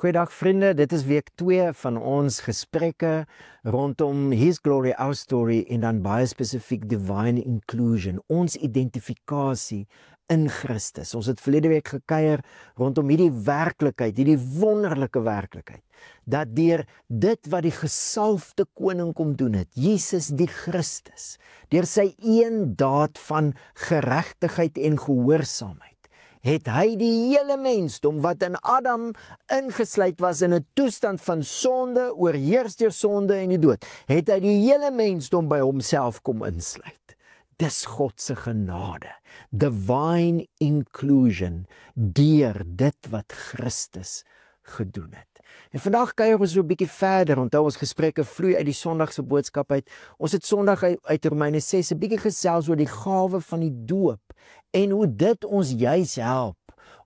Goeiedag vriende, dit is week 2 van ons gesprekke rondom His Glory, Our Story en dan baie spesifiek Divine Inclusion, ons identifikasie in Christus. Ons het verlede week gekuier rondom hierdie werklikheid, hierdie wonderlike werklikheid, dat deur dit wat die gesalfde koning kom doen het, Jesus die Christus, deur sy een daad van geregtigheid en gehoorsaamheid, het hy die hele mensdom wat in Adam ingesluit was in 'n toestand van sonde, oorheers deur sonde en die dood, het hy die hele mensdom by homself kom insluit. Dis God se genade, divine inclusion, deur dit wat Christus gedoen het. En vandag kuier ons so 'n bietjie verder, onthou ons gesprekke vloei uit die Sondagse boodskap uit. Ons het Sondag uit Romeine 6 'n bietjie gesels oor die gawe van die doop en hoe dit ons juis help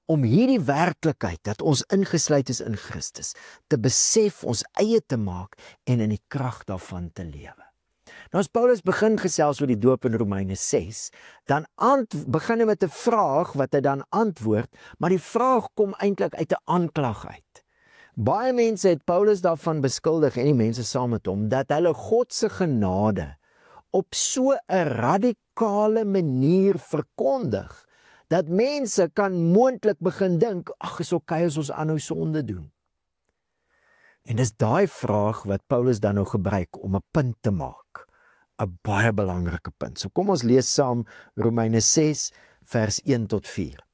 om hierdie werklikheid dat ons ingesluit is in Christus te besef, ons eie te maak en in die krag daarvan te lewe. Nou as Paulus begin gesels oor die doop in Romeine 6, dan begin hy met 'n vraag wat hy dan antwoord, maar die vraag kom eintlik uit 'n aanklag uit. Baie mense het Paulus daarvan beskuldig en die mense saam met hom dat hulle God se genade op so 'n radikale manier verkondig dat mense kan moontlik begin dink, ag, is okay as ons aanhou sonde doen. En dis daai vraag wat Paulus dan nou gebruik om 'n punt te maak, 'n baie belangrike punt. So kom ons lees saam Romeine 6 vers 1 tot 4.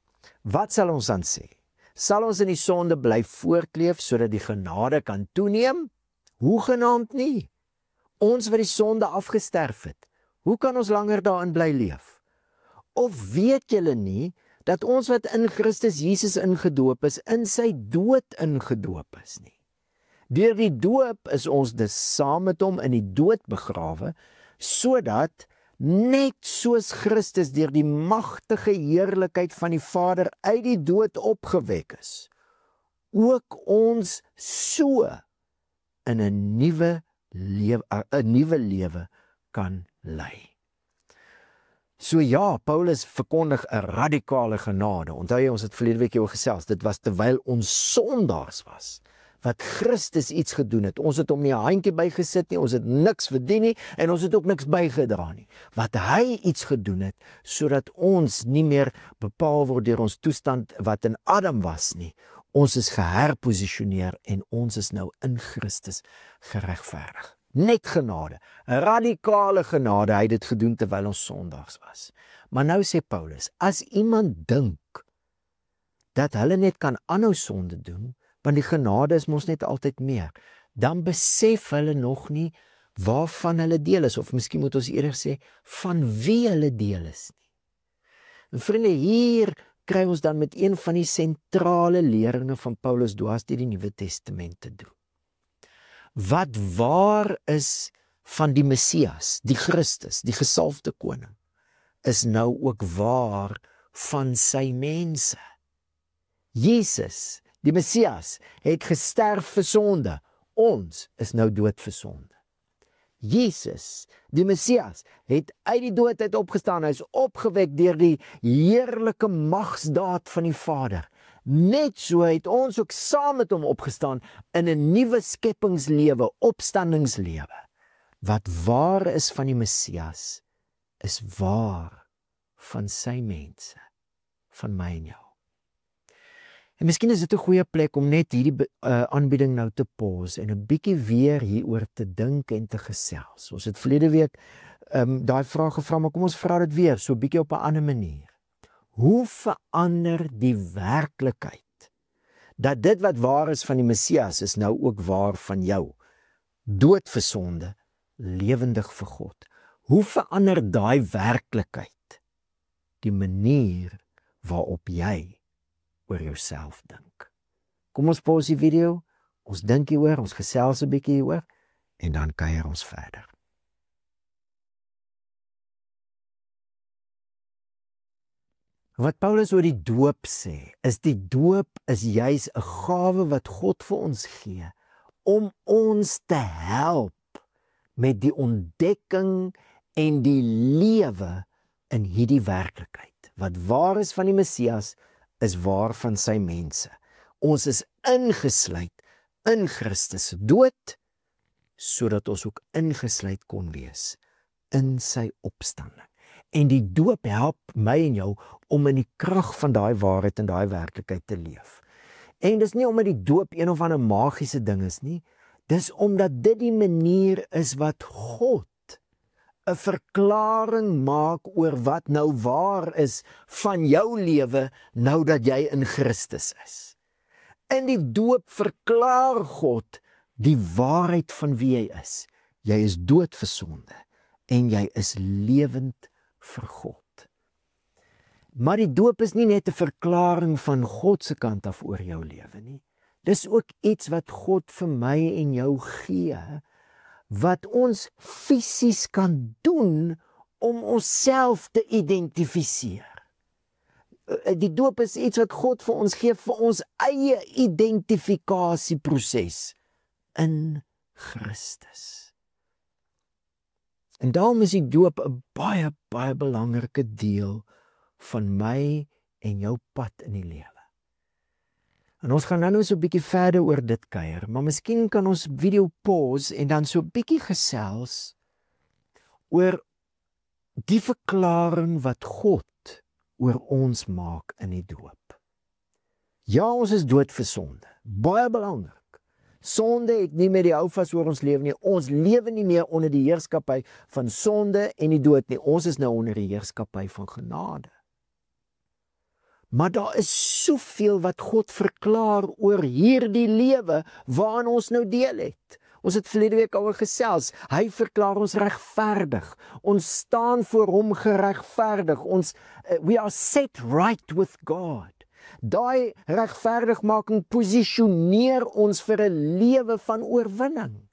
Wat sal ons dan sê? Sal ons in die sonde bly voortleef sodat die genade kan toeneem? Hoegenaamd nie. Ons wat die sonde afgesterf het, hoe kan ons langer daarin bly leef? Of weet julle nie dat ons wat in Christus Jesus ingedoop is, in sy dood ingedoop is nie? Deur die doop is ons dus saam met hom in die dood begrawe, sodat net soos Christus deur die magtige heerlikheid van die Vader uit die dood opgewek is, ook ons so in 'n nuwe lewe kan lei. So ja, Paulus verkondig 'n radikale genade. Onthou jy, ons het verlede week oor gesels, dit was terwyl ons sondaars was, wat Christus iets gedoen het. Ons het hom nie 'n handjie bygesit nie, ons het niks verdien nie, en ons het ook niks bygedra nie. Wat hy iets gedoen het, sodat ons nie meer bepaal word deur ons toestand wat in Adam was nie. Ons is geherposisioneer en ons is nou in Christus geregverdig. Net genade, radikale genade, hy het dit gedoen terwyl ons sondags was. Maar nou sê Paulus, as iemand dink dat hulle net kan aanhou sonde doen, want die genade is mos net altyd meer, dan besef hulle nog nie waarvan hulle deel is, of miskien moet ons eerder sê, van wie hulle deel is nie. En vriende, hier kry ons dan met een van die sentrale leringe van Paulus dwars deur die Nuwe Testament te doen. Wat waar is van die Messias, die Christus, die gesalfde koning, is nou ook waar van sy mense. Jesus, die Messias, het gesterf vir sonde. Ons is nou dood vir sonde. Jesus, die Messias, het uit die dood uit opgestaan. Hy is opgewek deur die heerlike magsdaad van die Vader. Net so het ons ook saam met hom opgestaan in 'n nuwe skepingslewe, opstandingslewe. Wat waar is van die Messias, is waar van sy mense, van my en jou. En miskien is dit 'n goeie plek om net hierdie aanbieding nou te pause en 'n bietjie weer hieroor te dink en te gesels. Ons het verlede week daai vraag gevra, maar kom ons vra dit weer, so 'n bietjie op 'n ander manier. Hoe verander die werklikheid dat dit wat waar is van die Messias is nou ook waar van jou? Dood vir sonde, lewendig vir God. Hoe verander daai werklikheid die manier waarop jy oor jouself dink? Kom ons pause die video, ons dink hieroor, ons gesels 'n bietjie hieroor en dan kuier ons verder. Wat Paulus oor die doop sê, is die doop is juis 'n gawe wat God vir ons gee om ons te help met die ontdekking en die lewe in hierdie werklikheid. Wat waar is van die Messias, is waar van sy mense. Ons is ingesluit in Christus se dood, sodat ons ook ingesluit kon wees in sy opstanding. En die doop help my en jou om in die krag van daai waarheid en daai werklikheid te leef. En dis nie omdat die doop een of ander magiese ding is nie, dis omdat dit die manier is wat God 'n verklaring maak oor wat nou waar is van jou lewe nou dat jy in Christus is. In die doop verklaar God die waarheid van wie hy is. Jy is dood vir sonde en jy is lewend vir God. Maar die doop is nie net 'n verklaring van God se kant af oor jou lewe nie. Dis ook iets wat God vir my en jou gee, wat ons fisies kan doen om onsself te identifiseer. Die doop is iets wat God vir ons gee vir ons eie identifikasieproses in Christus. En daarom is die doop 'n baie, baie belangrike deel van my en jou pad in die lewe. En ons gaan nou so 'n bietjie verder oor dit kuier, maar miskien kan ons video pause en dan so 'n bietjie gesels oor die verklaring wat God oor ons maak in die doop. Ja, ons is dood vir sonde. Baie belangrik. Sonde het nie meer die houvas oor ons lewe nie. Ons lewe nie meer onder die heerskappy van sonde en die dood nie. Ons is nou onder die heerskappy van genade. Maar daar is soveel wat God verklaar oor hierdie lewe waarin ons nou deel het. Ons het verlede week al gesels. Hy verklaar ons regverdig. Ons staan voor hom geregverdig. We are set right with God. Daai regverdigmaking posisioneer ons vir 'n lewe van oorwinning.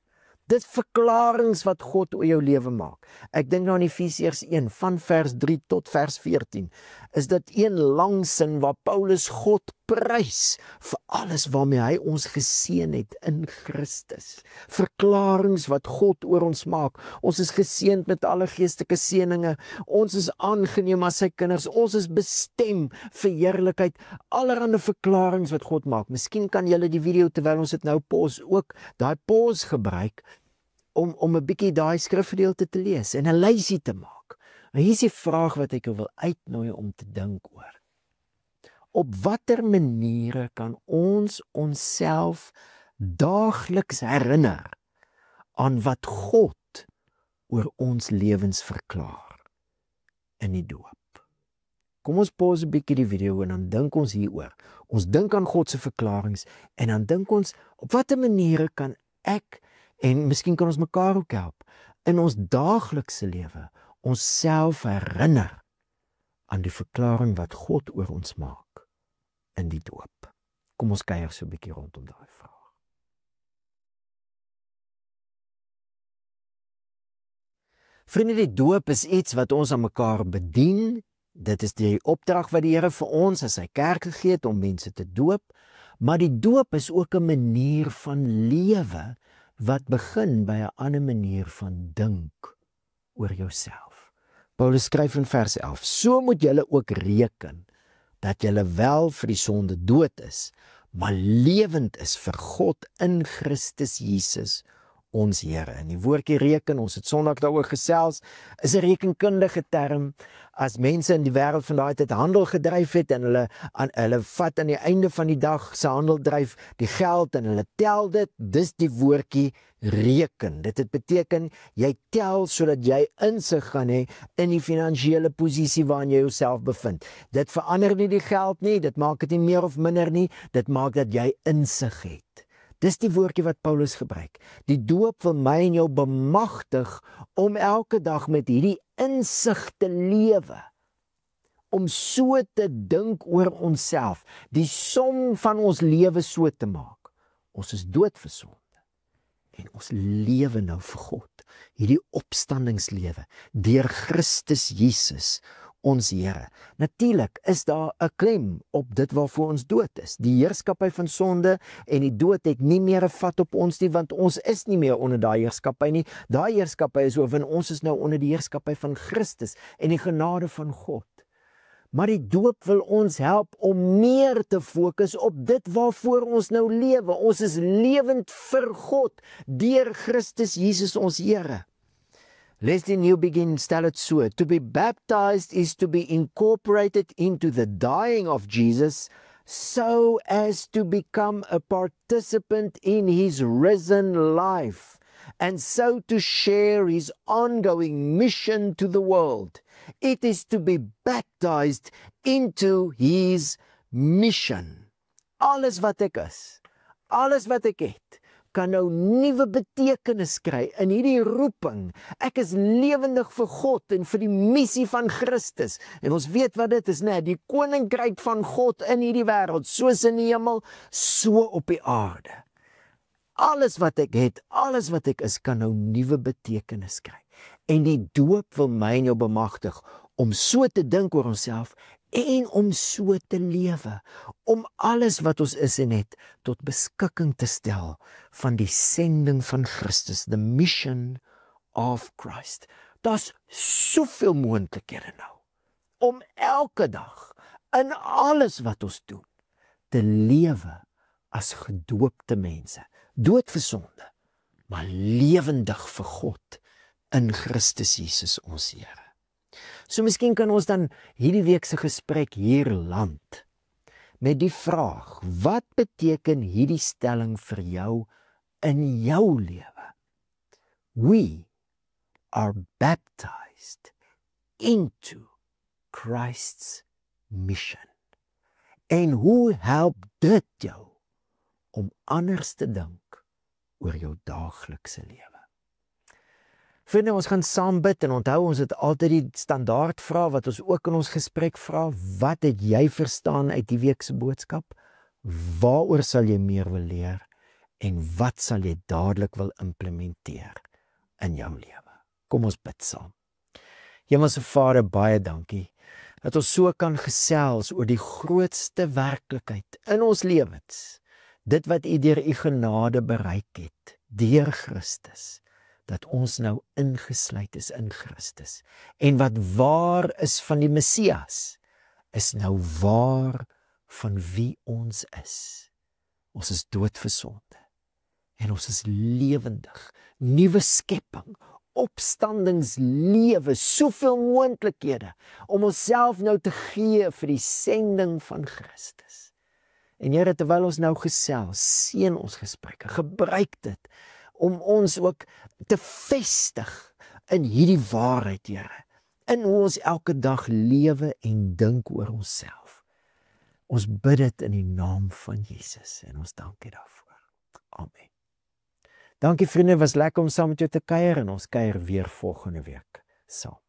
Dit verklaringe wat God oor jou lewe maak. Ek dink nou aan Efesiërs 1 van vers 3 tot vers 14. Is dit een lang sin waar Paulus God prys vir alles waarmee hy ons geseën het in Christus. Verklaringe wat God oor ons maak. Ons is geseënd met alle geestelike seëninge. Ons is aangeneem as sy kinders. Ons is bestem vir heerlikheid. Allerhande verklaringe wat God maak. Miskien kan julle die video terwyl ons dit nou pause ook daai pause gebruik om 'n bietjie daai skrifgedeelte te lees en 'n lysie te maak. En hier is die vraag wat ek jou wil uitnooi om te dink oor. Op watter maniere kan ons onsself daagliks herinner aan wat God oor ons lewens verklaar in die doop? Kom ons pause 'n bietjie die video en dan dink ons hieroor. Ons dink aan God se verklaringe en dan dink ons op watter maniere kan ek en miskien kan ons mekaar ook help in ons daaglikse lewe onsself herinner aan die verklaring wat God oor ons maak in die doop. Kom ons kuier so 'n bietjie rondom daai vraag. Vriende, die doop is iets wat ons aan mekaar bedien. Dit is die opdrag wat die Here vir ons as sy kerk gegee het om mense te doop, maar die doop is ook 'n manier van lewe wat begin by 'n ander manier van dink oor jouself. Paulus skryf in vers 11: So moet julle ook reken dat julle wel vir die sonde dood is, maar lewend is vir God in Christus Jesus ons Here. En die woordjie reken, ons het Sondag daaroor gesels, is 'n rekenkundige term. As mense in die wêreld van daai tyd handel gedryf het en hulle vat aan die einde van die dag se handeldryf die geld en hulle tel dit, dis die woordjie reken. Dit beteken jy tel sodat jy insig gaan hê in die finansiële posisie waarin jy jouself bevind. Dit verander nie die geld nie, dit maak dit nie meer of minder nie, dit maak dat jy insig het. Dis die woordjie wat Paulus gebruik. Die doop wil my en jou bemagtig om elke dag met hierdie insig te lewe. Om so te dink oor onsself, die som van ons lewe so te maak. Ons is dood vir sonde. En ons lewe nou vir God. Hierdie opstandingslewe deur Christus Jesus, ons Here. Natuurlik is daar 'n klem op dit waarvoor ons dood is. Die heerskappy van sonde en die dood het nie meer 'n vat op ons nie, want ons is nie meer onder daai heerskappy nie. Daai heerskappy is oorwin. Ons is nou onder die heerskappy van Christus en die genade van God. Maar die doop wil ons help om meer te fokus op dit waarvoor ons nou lewe. Ons is lewend vir God deur Christus Jesus ons Here. Leslie Newbegin stel dit so: to be baptized is to be incorporated into the dying of Jesus, so as to become a participant in his risen life, and so to share his ongoing mission to the world. It is to be baptized into his mission. Alles wat ek is, alles wat ek het, kan nou nuwe betekenis kry in hierdie roeping. Ek is lewendig vir God en vir die missie van Christus. En ons weet wat dit is, né? Die koninkryk van God in hierdie wêreld, soos in die hemel, so op die aarde. Alles wat ek het, alles wat ek is, kan nou nuwe betekenis kry. En die doop wil my en jou bemagtig om so te dink oor onsself en om so te lewe, om alles wat ons is en het tot beskikking te stel van die sending van Christus, the mission of Christ. Daar's soveel moontlikhede nou, om elke dag, in alles wat ons doen, te lewe as gedoopte mense, dood vir sonde, maar lewendig vir God, in Christus Jesus ons Here. So miskien kan ons dan hierdie week se gesprek hier land met die vraag: wat beteken hierdie stelling vir jou in jou lewe? We are baptized into Christ's mission. En hoe help dit jou om anders te dink oor jou daaglikse lewe? Vriende, ons gaan saam bid en onthou, ons het altyd die standaard vraag wat ons ook in ons gesprek vra: wat het jy verstaan uit die week se boodskap? Waaroor sal jy meer wil leer? En wat sal jy dadelik wil implementeer in jou lewe? Kom ons bid saam. Hemelse Vader, baie dankie dat ons so kan gesels oor die grootste werklikheid in ons lewens. Dit wat U deur U genade bereik het, deur Christus. Dat ons nou ingesluit is in Christus. En wat waar is van die Messias, is nou waar van wie ons is. Ons is dood vir sonde. En ons is lewendig, nuwe skepping, opstandingslewe, soveel moontlikhede, om onsself nou te gee vir die sending van Christus. En Here, terwyl ons nou gesels, seën ons gesprekke, gebruik dit, om ons ook te vestig in hierdie waarheid, Here, in hoe ons elke dag lewe en dink oor onsself. Ons bid dit in die naam van Jesus en ons dank U daarvoor. Amen. Dankie vriende, was lekker om saam met jou te kuier en ons kuier weer volgende week saam.